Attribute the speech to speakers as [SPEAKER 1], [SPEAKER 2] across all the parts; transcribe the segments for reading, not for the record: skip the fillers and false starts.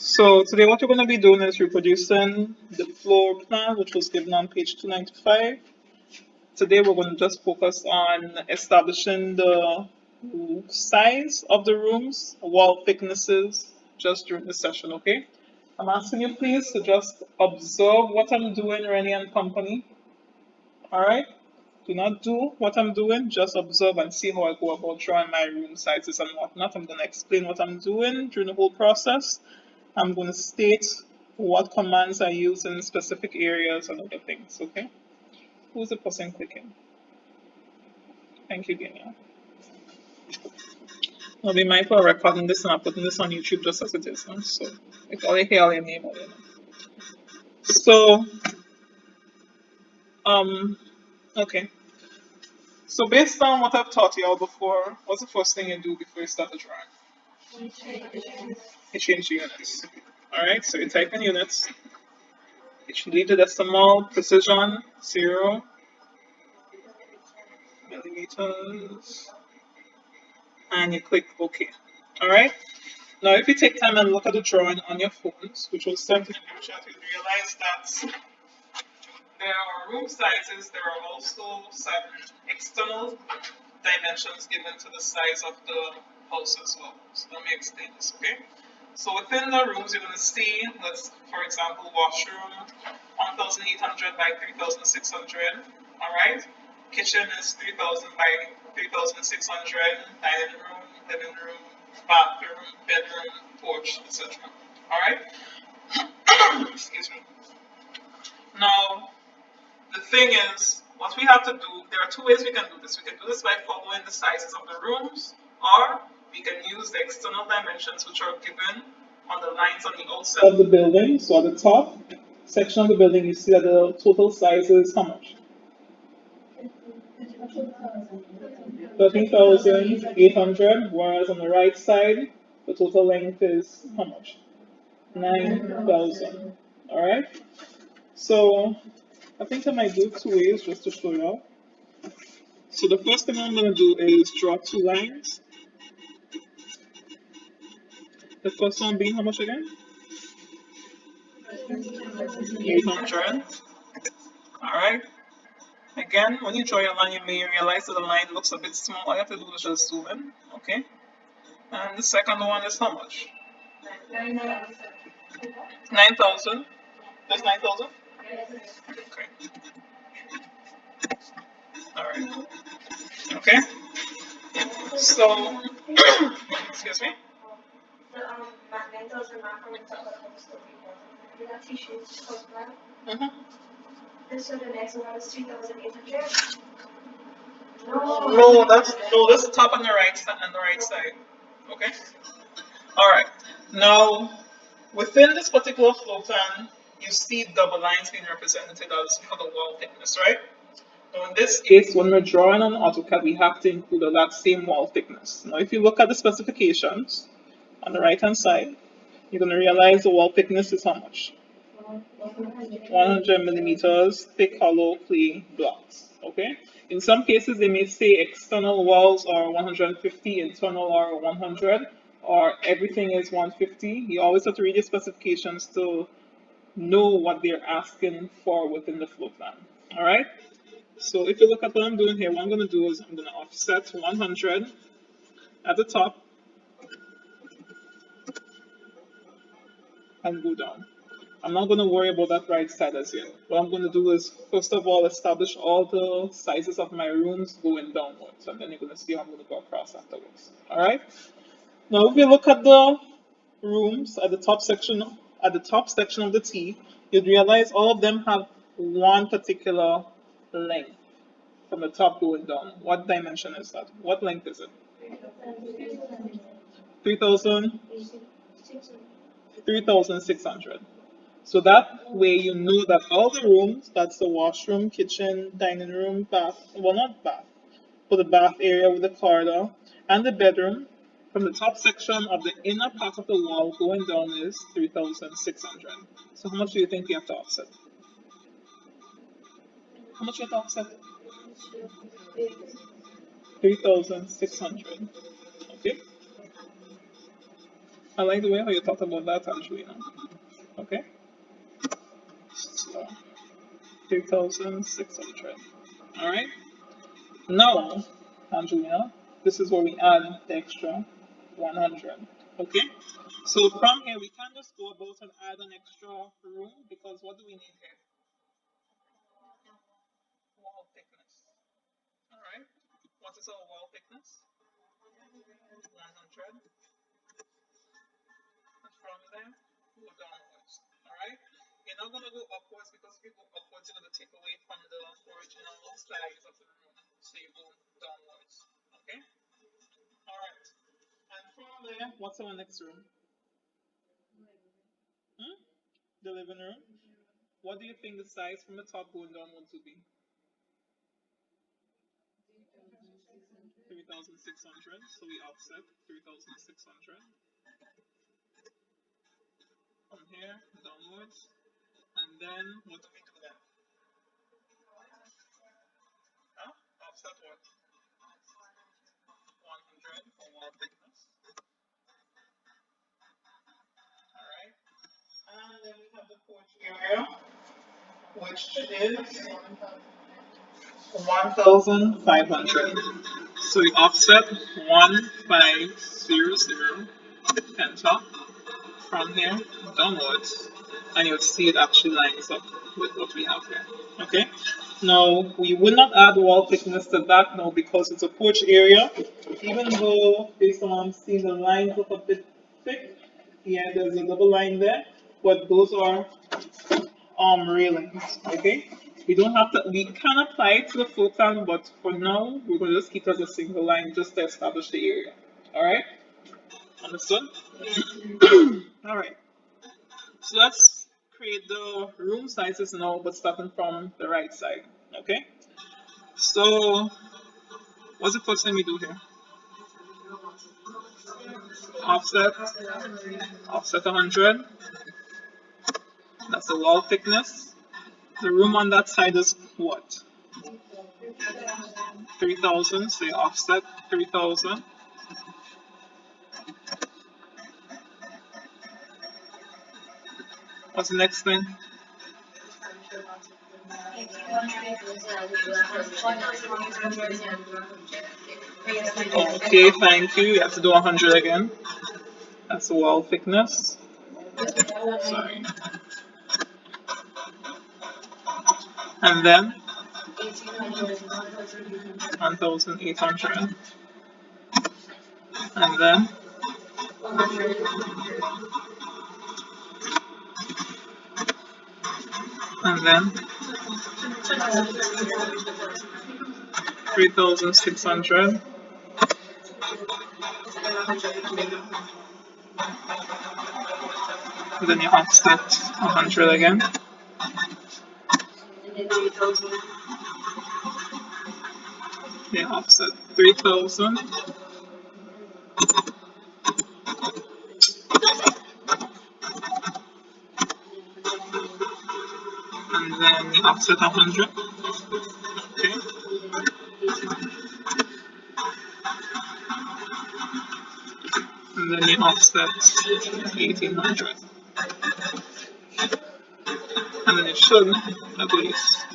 [SPEAKER 1] So today what we're going to be doing is reproducing the floor plan which was given on page 295. Today we're going to just focus on establishing the size of the rooms, wall thicknesses, just during the session, okay? I'm asking you please to just observe what I'm doing, Rennie and company, alright? Do not do what I'm doing, just observe and see how I go about drawing my room sizes and whatnot. I'm going to explain what I'm doing during the whole process. I'm going to state what commands I use in specific areas and other things, okay? Who's the person clicking? Thank you, Daniel. I'll be mindful of recording this and I'm putting this on YouTube just as it is, huh? So if all you hear all your name on it. So, okay. So based on what I've taught you all before, what's the first thing you do before you start the drawing? You change the units. Alright, so you type in units. You should leave the decimal, precision, 0, millimeters, and you click OK. Alright? Now, if you take time and look at the drawing on your phones, which will send to the group chat, you'll realize that there are room sizes, there are also some external dimensions given to the size of the house as well. So let me explain this, okay? So within the rooms, you're going to see, let's, for example, washroom, 1,800 by 3,600, all right? Kitchen is 3,000 by 3,600, dining room, living room, bathroom, bedroom, porch, etc. All right? Excuse me. Now, the thing is, what we have to do, there are two ways we can do this. We can do this by following the sizes of the rooms, or we can use the external dimensions which are given on the lines on the outside of the building. So at the top section of the building, you see that the total size is how much? 13,800, whereas on the right side, the total length is how much? 9,000. Alright? So I think I might do two ways just to show you all. So the first thing I'm going to do is draw two lines. The first one being how much again? 800. Alright. Again, when you draw your line, you may realize that the line looks a bit small. All you have to do is just zoom in. Okay. And the second one is how much? 9,000. That's 9,000? Okay. Alright. Okay. So, excuse me? Mm-hmm. So the next one is 3,800. No, that's the top on the right side Okay. All right. Now, within this particular flow plan, you see double lines being represented as for the wall thickness, right? Now, in this case, when we're drawing on AutoCAD, we have to include that same wall thickness. Now, if you look at the specifications on the right-hand side, you're going to realize the wall thickness is how much? 100 millimeters thick hollow clay blocks. Okay. In some cases, they may say external walls are 150, internal are 100, or everything is 150. You always have to read your specifications to know what they're asking for within the floor plan. All right. So if you look at what I'm doing here, what I'm going to do is I'm going to offset 100 at the top and go down. I'm not going to worry about that right side as yet. What I'm going to do is, first of all, establish all the sizes of my rooms going downwards, and then you're going to see how I'm going to go across afterwards. All right. Now, if you look at the rooms at the top section of the T, you'd realize all of them have one particular length from the top going down. What dimension is that? What length is it? 3,000? 3,600. So that way you know that all the rooms, that's the washroom, kitchen, dining room, bath, well not bath, for the bath area with the corridor, and the bedroom, from the top section of the inner part of the wall going down is 3,600. So how much do you think we have to offset? How much do you have to offset? 3,600. Okay. I like the way how you thought about that, Angelina. Okay, so 3,600. All right. Now, Angelina, this is where we add the extra 100. Okay. So from here, we can't just go about and add an extra room because what do we need here? Wall thickness. All right. What is our wall thickness? 100. And from there, go downwards. All right. You're not gonna go upwards because if you go upwards, you're gonna take away from the original size of the room. So you go downwards. Okay. All right. And from there, what's our next room? Hmm? The living room. What do you think the size from the top going downwards would be? 3,600. So we offset 3,600 from here downwards. And then what do we do then? Huh? Offset what? 100 for wall thickness. Alright. And then we have the porch area, which is 1,500. So we offset 1,500, enter, from here downwards, and you'll see it actually lines up with what we have here. Okay. Now we will not add wall thickness to that now because it's a porch area. Even though based on what I'm seeing the lines look a bit thick, yeah, there's a double line there, but those are railings. Okay. We don't have to. We can apply it to the floor plan, but for now we're going to just keep it as a single line just to establish the area. All right. Understood? All right. So let's create the room sizes now, but starting from the right side. Okay. So what's the first thing we do here? Offset, offset 100. That's the wall thickness. The room on that side is what? 3,000. So you offset 3,000. What's the next thing? Okay, thank you. You have to do 100 again. That's the wall thickness. Sorry. And then 1,800. And then and then 3,600. And then you offset 100 again. You offset 3,000. And then you offset 100. Okay. And then you offset 1,800. And then it should at least.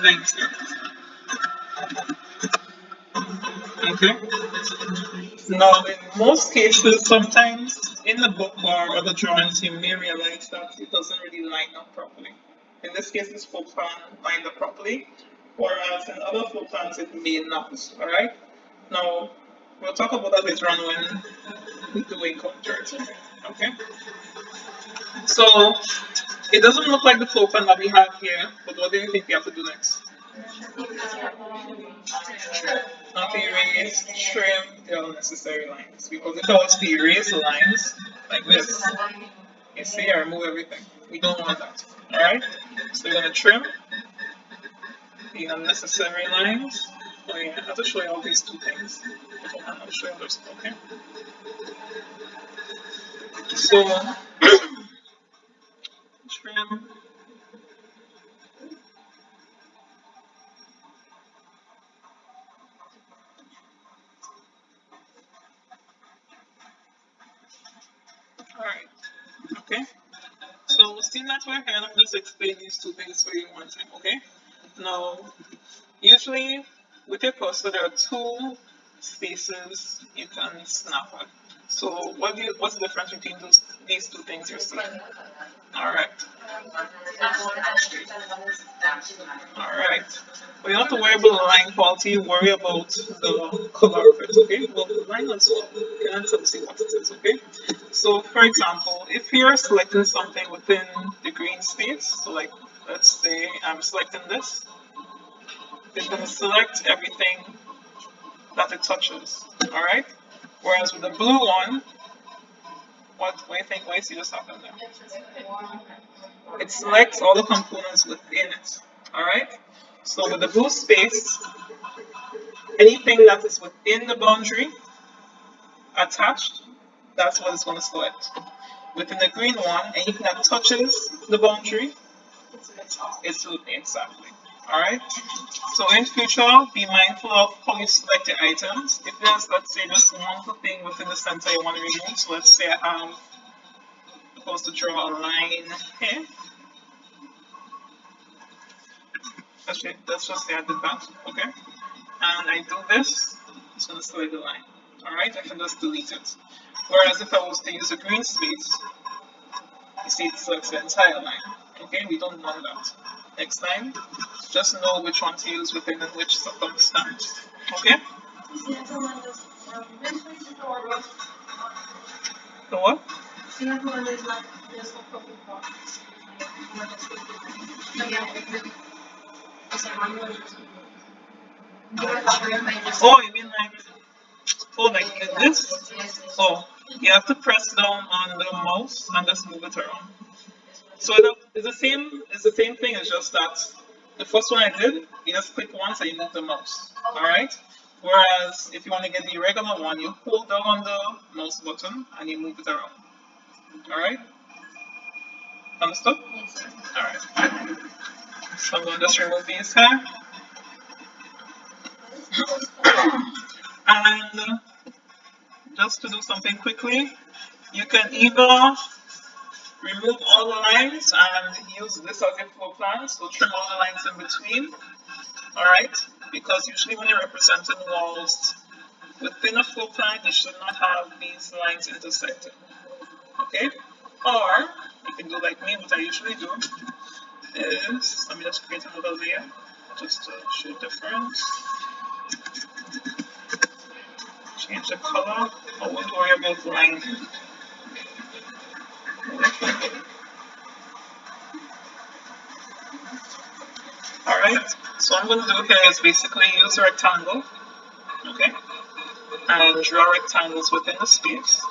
[SPEAKER 1] Thanks. Okay. Now, in most cases, sometimes in the book or other drawings, you may realize that it doesn't really line up properly. In this case, this floor plan lined up properly, whereas in other floor plans, it may not. All right. Now, we'll talk about that later on when we do income dirt. Okay. So it doesn't look like the floor plan that we have here, but what do you think we have to do next? Not to erase, trim the unnecessary lines. Because if I was to erase the lines like this, you see, I remove everything. We don't want that. Alright? So we're going to trim the unnecessary lines. Oh yeah, I have to show you all these two things. I'll show you others, okay? So, trim Alright, okay. So seeing that we're here, let me just explain these two things for you one time, okay? Now, usually with your cursor, there are two spaces you can snap at. So what's the difference between these two things you're seeing? Alright. Alright. We don't have to worry about the line quality, worry about the color of it, okay? Well, the line as well. You can answer to see what it is, okay? So, for example, if you're selecting something within the green space, so like, let's say I'm selecting this, it's going to select everything that it touches, alright? Whereas with the blue one, what do you think? What do you see just happened there? It selects all the components within it, alright? So with the blue space, anything that is within the boundary attached, that's what it's going to select. Within the green one, anything that touches the boundary, it's exactly. Alright? So in future, be mindful of how you select your items. If there's, let's say, just one little thing within the center you want to remove, so let's say I'm supposed to draw a line here. Let's just say I did that, okay? And I do this, it's going to select the line. Alright, I can just delete it. Whereas if I was to use a green space, you see it selects the entire line. Okay, we don't want that. Next time, just know which one to use within and which circumstance. Okay? The what? Oh, you mean like, oh, like this? Oh, you have to press down on the mouse and just move it around. So it's the same. It's the same thing. It's just that the first one I did, you just click once and you move the mouse. All right. Whereas if you want to get the regular one, you hold down on the mouse button and you move it around. All right. Understood? All right. So I'm going to just remove these here. And just to do something quickly, you can either remove all the lines and use this as your floor plan, so trim all the lines in between, alright? Because usually when you're representing walls within a floor plan, you should not have these lines intersecting, okay? Or, you can do like me, what I usually do is, let me just create another layer, just to show difference. Change the color, I won't worry about the line. Alright, so what I'm going to do here is basically use a rectangle, okay, and draw rectangles within the space.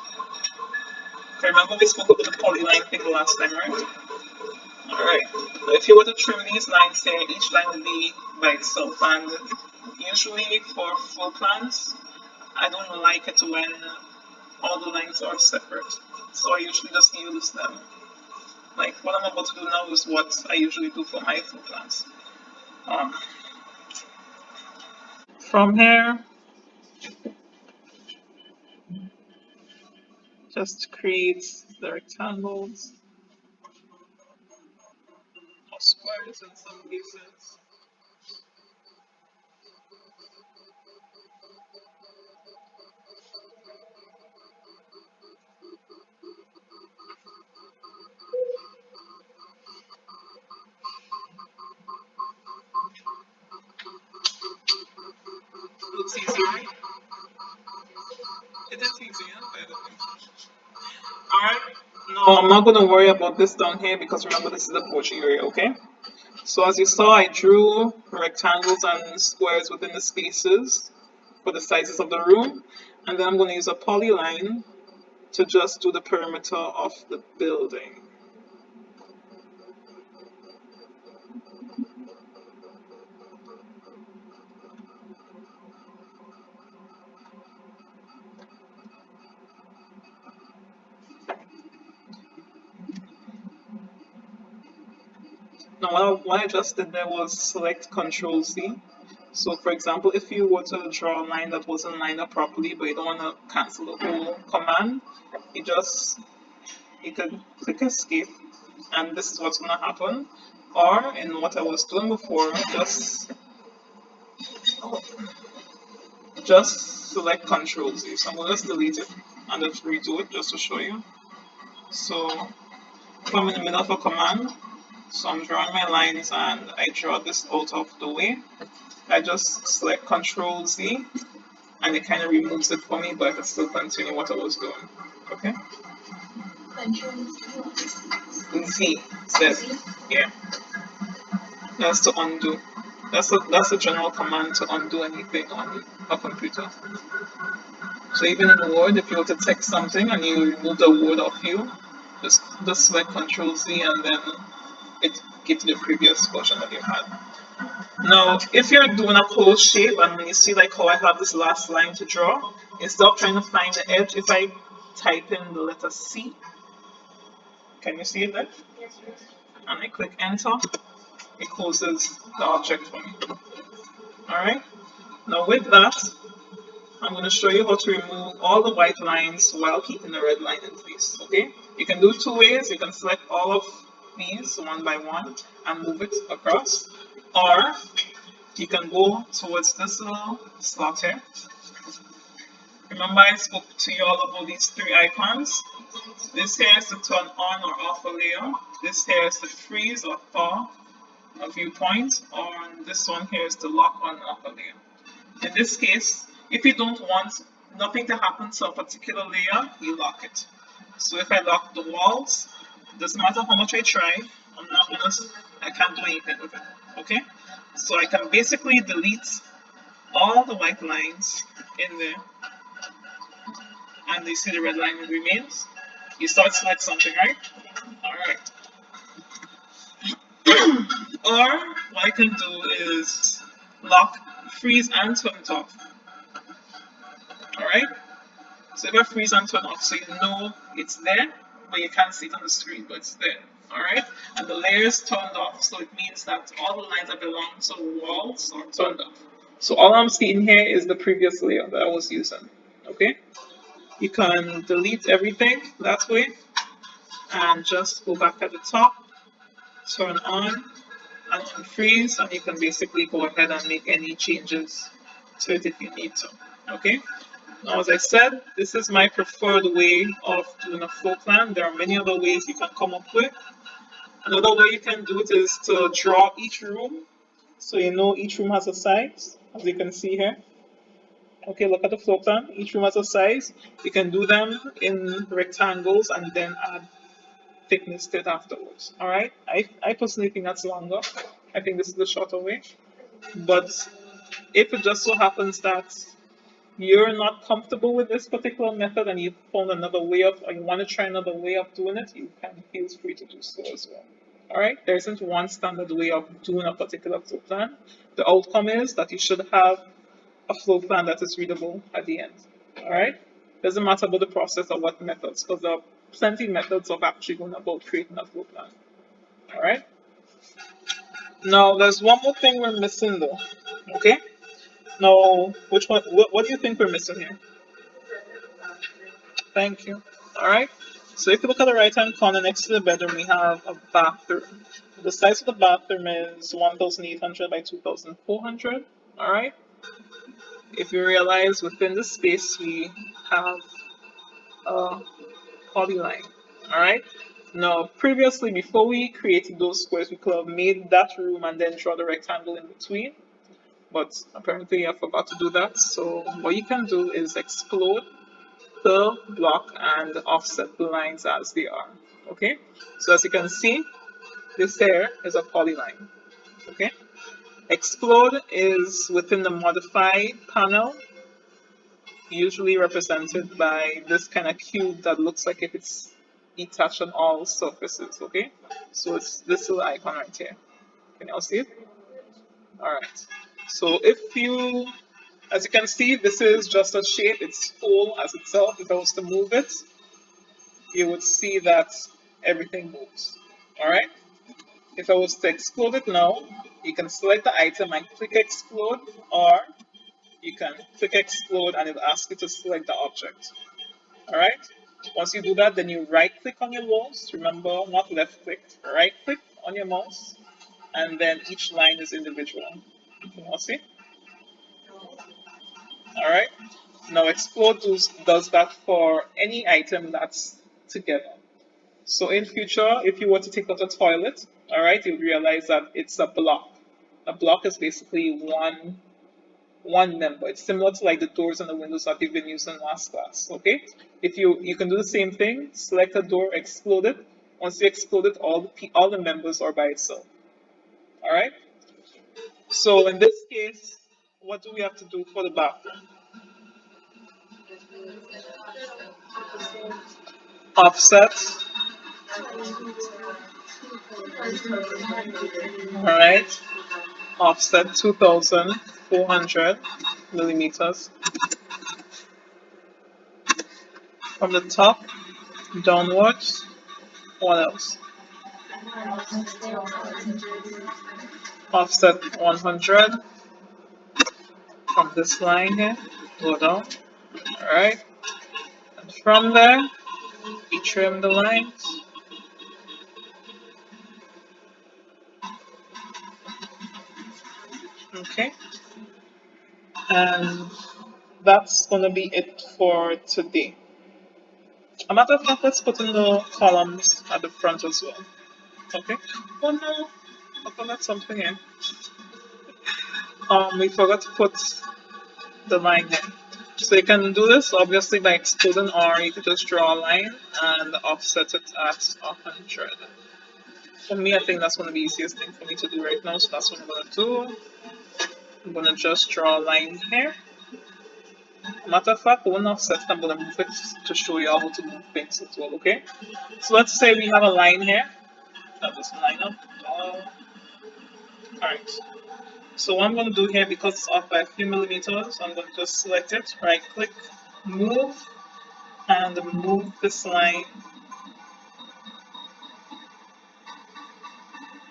[SPEAKER 1] Okay, remember we spoke about the polyline thing last time, right? Alright, if you were to trim these lines here, each line would be by itself, and usually for floor plans, I don't like it when all the lines are separate, so I usually just use them. Like what I'm about to do now is what I usually do for my floor plans. From here, just create the rectangles or squares in some cases. Looks easy, right? It is easy, by the way. Alright, no, I'm not going to worry about this down here because remember this is the porch area, okay? So as you saw, I drew rectangles and squares within the spaces for the sizes of the room. And then I'm going to use a polyline to just do the perimeter of the building. Now what I just did there was select Control C. So for example, if you were to draw a line that wasn't lined up properly, but you don't want to cancel the whole command, you just you can click escape, and this is what's gonna happen. Or in what I was doing before, just select Control Z. So I'm gonna just delete it and just redo it just to show you. So if I'm in the middle of a command, so I'm drawing my lines and I draw this out of the way, I just select Control Z and it kind of removes it for me, but I can still continue what I was doing. Okay? Z, Z, yeah. That's to undo. That's a general command to undo anything on a computer. So even in Word, if you were to text something and you remove the word off you, just select Control Z and then it gives you the previous version that you had. Now, if you're doing a closed shape and you see like how I have this last line to draw, instead of trying to find the edge, if I type in the letter C, can you see it there? And I click enter, it closes the object for me. Alright, now with that, I'm going to show you how to remove all the white lines while keeping the red line in place. Okay, you can do it two ways. You can select all of these one by one and move it across, or you can go towards this little slot here. Remember I spoke to you all about these three icons. This here is to turn on or off a layer. This here is to freeze or thaw a viewpoint, or this one here is to lock on or off a layer. In this case, if you don't want nothing to happen to a particular layer, you lock it. So if I lock the walls, it doesn't matter how much I try, I can't do anything with it. Okay? So I can basically delete all the white lines in there, and you see the red line remains. You start to select something, right? Alright. Or what I can do is lock, freeze, and turn it off. Alright? So if I freeze and turn off, so you know it's there, but you can't see it on the screen, but it's there. Alright? And the layer is turned off, so it means that all the lines that belong to the walls are turned off. So all I'm seeing here is the previous layer that I was using. Okay? You can delete everything that way and just go back at the top, turn on and unfreeze, and you can basically go ahead and make any changes to it if you need to. Okay? Now, as I said, this is my preferred way of doing a floor plan. There are many other ways you can come up with. Another way you can do it is to draw each room, so you know each room has a size, as you can see here. Okay, look at the floor plan. Each room has a size. You can do them in rectangles and then add thickness to it afterwards. Alright? I personally think that's longer. I think this is the shorter way. But if it just so happens that you're not comfortable with this particular method and you found another way of, or you want to try another way of doing it, you can feel free to do so as well. Alright? There isn't one standard way of doing a particular floor plan. The outcome is that you should have a flow plan that is readable at the end. Alright? Doesn't matter about the process or what methods, because there are plenty of methods of actually going about creating a flow plan. Alright? Now there's one more thing we're missing though. Okay? Now, which one what do you think we're missing here? Thank you. Alright? So if you look at the right hand corner next to the bedroom, we have a bathroom. The size of the bathroom is 1,800 by 2,400. Alright? If you realize within the space we have a polyline. Alright? Now, previously, before we created those squares, we could have made that room and then draw the rectangle in between. But apparently I forgot to do that. So what you can do is explode the block and offset the lines as they are. Okay? So as you can see, this here is a polyline. Okay? Explode is within the modify panel, usually represented by this kind of cube that looks like if it's detached on all surfaces. Okay? So it's this little icon right here. Can you all see it? Alright. So if you, as you can see, this is just a shape. It's full as itself. If I was to move it, you would see that everything moves. Alright? If I was to explode it now, you can select the item and click explode, or you can click explode and it'll ask you to select the object. Alright? Once you do that, then you right click on your mouse. Remember, not left click, right click on your mouse, and then each line is individual. You all see? All right. Now explode does that for any item that's together. So in future, if you were to take out a toilet, all right, you'll realize that it's a block. A block is basically one number. It's similar to like the doors and the windows that you've been using last class. Okay. If you can do the same thing, select a door, explode it. Once you explode it, all the members are by itself. All right. So in this case, what do we have to do for the background? Offset. All right. Offset 2,400 millimeters from the top downwards. What else? Offset 100 from this line here. Go down. All right. And from there, we trim the lines. Okay. And that's gonna be it for today. A matter of fact, let's put in the columns at the front as well. Okay. Oh no, I forgot something here. We forgot to put the line here. So you can do this obviously by exploding, or you could just draw a line and offset it at 100. For me, I think that's one of the easiest thing for me to do right now, so that's what I'm gonna do. I'm gonna just draw a line here. Matter of fact, when offset, I'm gonna move it to show you how to move things as well, okay? So let's say we have a line here. That doesn't line up. Alright. So what I'm going to do here, because it's off by a few millimeters, I'm going to just select it, right click, move, and move this line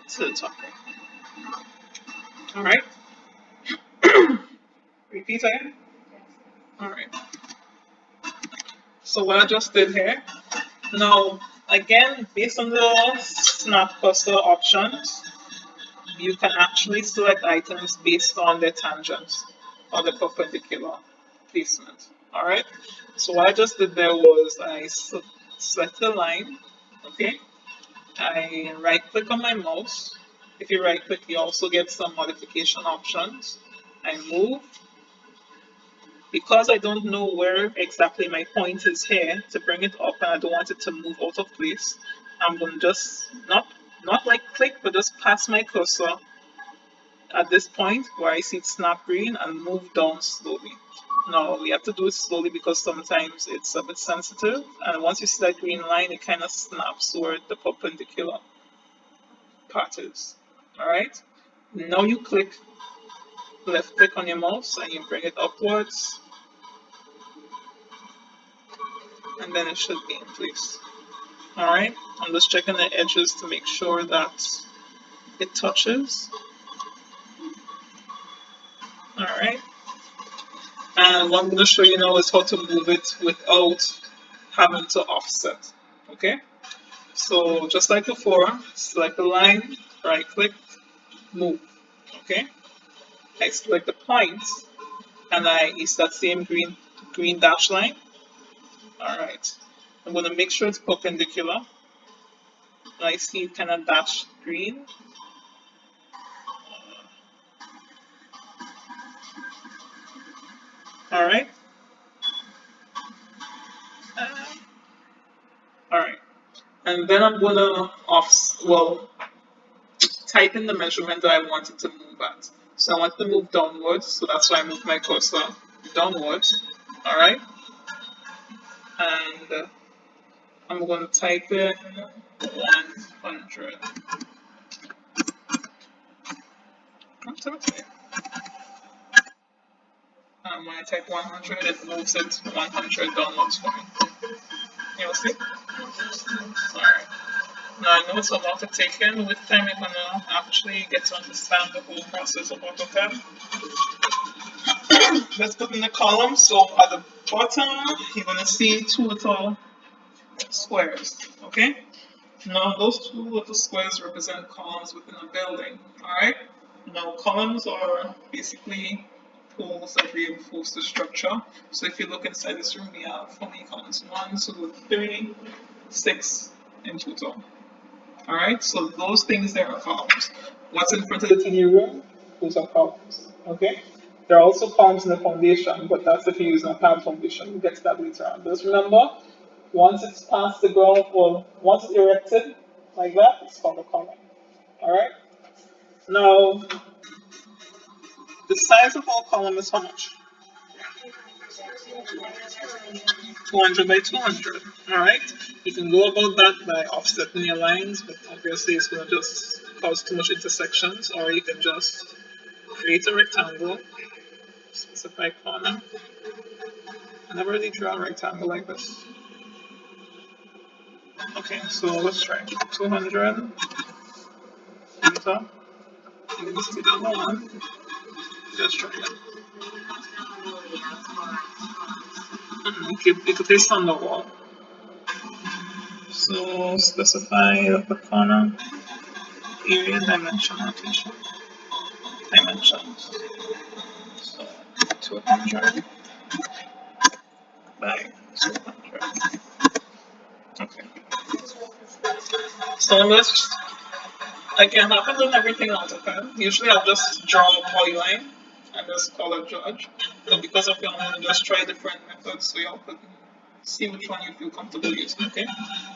[SPEAKER 1] to the top. Alright. Repeat again. Alright. So what I just did here, now again, based on the snap cursor options, you can actually select items based on their tangents or the perpendicular placement. Alright, so what I just did there was I select a line, okay, I right click on my mouse. If you right click, you also get some modification options. I move. Because I don't know where exactly my point is here to bring it up and I don't want it to move out of place, I'm going to just not like click, but just pass my cursor at this point where I see it snap green and move down slowly. Now we have to do it slowly because sometimes it's a bit sensitive, and once you see that green line, it kind of snaps where the perpendicular part is. Alright? Now you left click on your mouse and you bring it upwards, and then it should be in place. Alright? I'm just checking the edges to make sure that it touches. Alright? And what I'm going to show you now is how to move it without having to offset. Okay? So just like before, select the line, right click, move. Okay? I select the point and it's that same green dash line. Alright. I'm going to make sure it's perpendicular. I see it kind of dashed green. Alright. Alright. And then I'm going to type in the measurement that I want it to move at. So I want it to move downwards, so that's why I move my cursor downwards. Alright. And I'm going to type in 100. And when I type 100, it moves it 100 downwards for me. You'll see? Alright. Now I know it's a lot to take in. With time, you're gonna actually get to understand the whole process of AutoCAD. Let's put in the columns. So at the bottom, you're gonna see total squares, okay? Now those two little squares represent columns within a building, alright? Now columns are basically poles that reinforce the structure. So if you look inside this room, we have how many columns? 1, 2, 3, 6 in total. Alright, so those things there are columns. What's in front of the TV room? Those are columns. Okay? There are also columns in the foundation, but that's if you're using a pad foundation. We'll get to that later on. Just remember, once it's past the ground, or once it's erected like that, it's called a column. Alright? Now, the size of our column is how much? 200 by 200. Alright? You can go about that by offsetting your lines, but obviously it's going to just cause too much intersections, or you can just create a rectangle, specify corner. I never really draw a rectangle like this. Okay, so let's try 200, enter, use the other one, just try it. You could paste on the wall. So specify the corner, area, dimension, rotation, dimensions. So 200 by 200. Okay. So let's, again, I haven't done everything on AutoCAD. Usually I'll just draw a polyline and just call it judge. But because of you, I'm going to just try different methods so y'all could see which one you feel comfortable using, okay?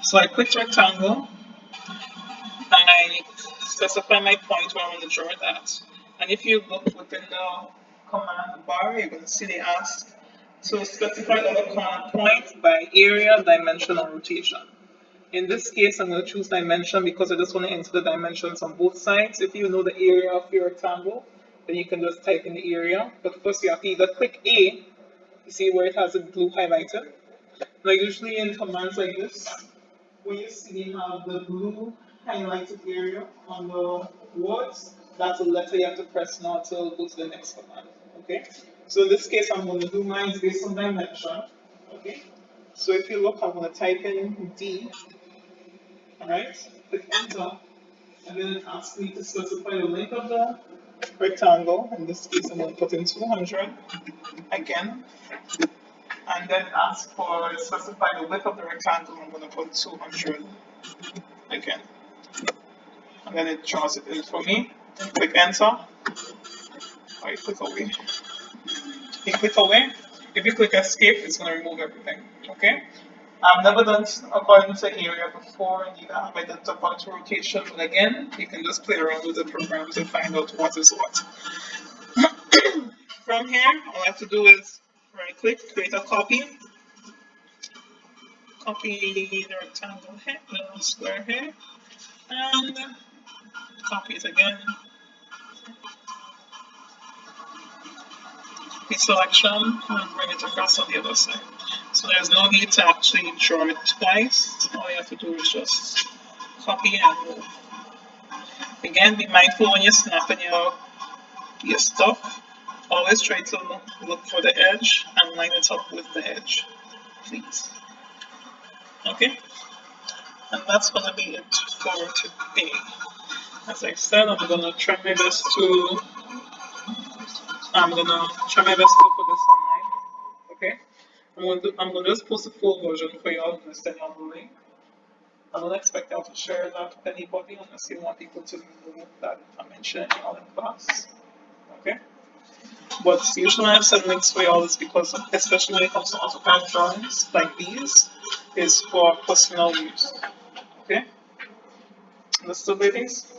[SPEAKER 1] So I click rectangle and I specify my point where I want to draw it at. And if you look within the command bar, you're going to see they ask to specify the corner point by area, dimension, or rotation. In this case, I'm going to choose dimension because I just want to enter the dimensions on both sides. If you know the area of your rectangle, then you can just type in the area. But first, you have to either click A, you see where it has a blue highlighted. Now, usually in commands like this, when you see you have the blue highlighted area on the words, that's a letter you have to press now to go to the next command. Okay? So in this case, I'm going to do mine based on dimension. Okay? So if you look, I'm going to type in D. Alright? Click enter. And then it asks me to specify the length of the rectangle. In this case, I'm going to put in 200 again. And then ask for specify the width of the rectangle. I'm going to put 200 again. And then it draws it in for me. Click enter. Or you click away. You click away. If you click escape, it's going to remove everything. Okay? I've never done according to area before, and neither have I done according to rotation. But again, you can just play around with the programs and find out what is what. From here, all I have to do is right click, create a copy. Copy the rectangle here, the square here, and copy it again. Copy selection and bring it across on the other side. So there's no need to actually draw it twice. All you have to do is just copy and move. Again, be mindful when you're snapping your stuff. Always try to look for the edge and line it up with the edge, please. Okay? And that's going to be it for today. As I said, I'm going to try my best to put this online. Okay? I'm going to just post a full version for y'all and send y'all the link. I don't expect y'all to share that with anybody unless you want people to know that I'm mentioning y'all in class. Okay? But usually when I send links for y'all is because, especially when it comes to AutoCAD drawings like these, is for personal use. Okay? Understood, ladies?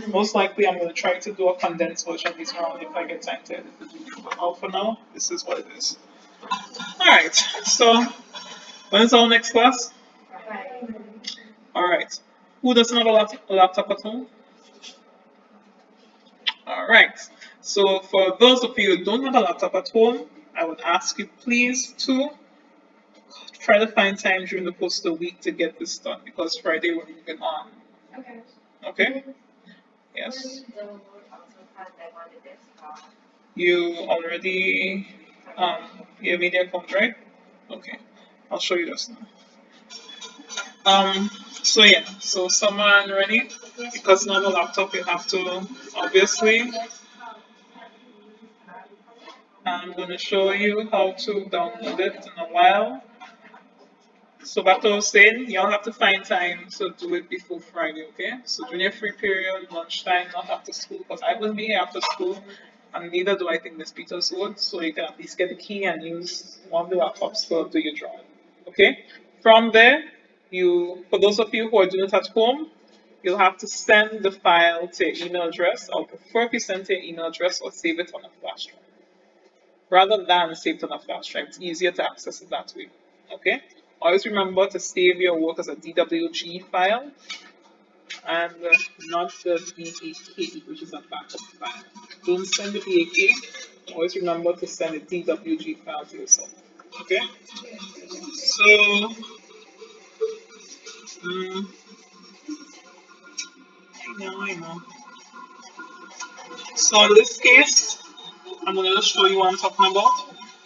[SPEAKER 1] Most likely I'm going to try to do a condensed version later on if I get time to edit the video. But for now, this is what it is. Alright, so when is our next class? Alright. Who doesn't have a laptop at home? Alright. So for those of you who don't have a laptop at home, I would ask you please to try to find time during the course of the week to get this done because Friday we're moving on.
[SPEAKER 2] Okay.
[SPEAKER 1] Okay? Yes. You already you have media account, right? Okay. I'll show you this now. So yeah, so someone ready? Because normal laptop you have to obviously. I'm gonna show you how to download it in a while. So back to what I was saying, you'll have to find time to do it before Friday, okay? So during your free period, lunchtime, not after school, because I wouldn't be here after school, and neither do I think Miss Peters would. So you can at least get the key and use one of the laptops to do your drawing, okay? From there, for those of you who are doing it at home, you'll have to send the file to your email address. I'll prefer if you send to your email address or save it on a flash drive. Rather than save it on a flash drive, it's easier to access it that way. Okay? Always remember to save your work as a DWG file and not the BAK, which is a backup file. Don't send the BAK. Always remember to send a DWG file to yourself. Okay? So, I know. So in this case, I'm going to just show you what I'm talking about.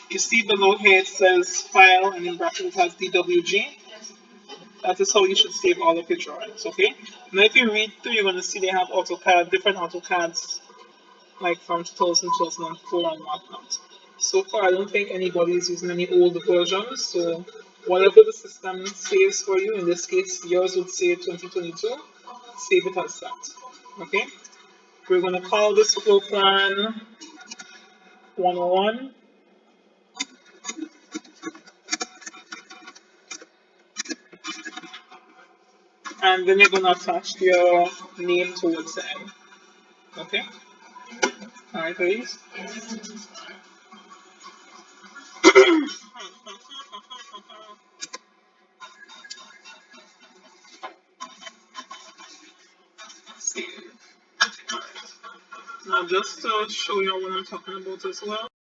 [SPEAKER 1] You see below here it says file and in brackets it has DWG. That is how you should save all of your drawings, okay? Now if you read through, you're going to see they have AutoCAD, different AutoCADs, like from 2000, 2004 and whatnot. So far, I don't think anybody is using any old versions, so whatever the system saves for you, in this case, yours would say 2022, save it as that, okay? We're going to call this flow plan 101, and then you're going to attach your name towards the end, okay? Alright, ladies? Save. Now, just to show you what I'm talking about as well.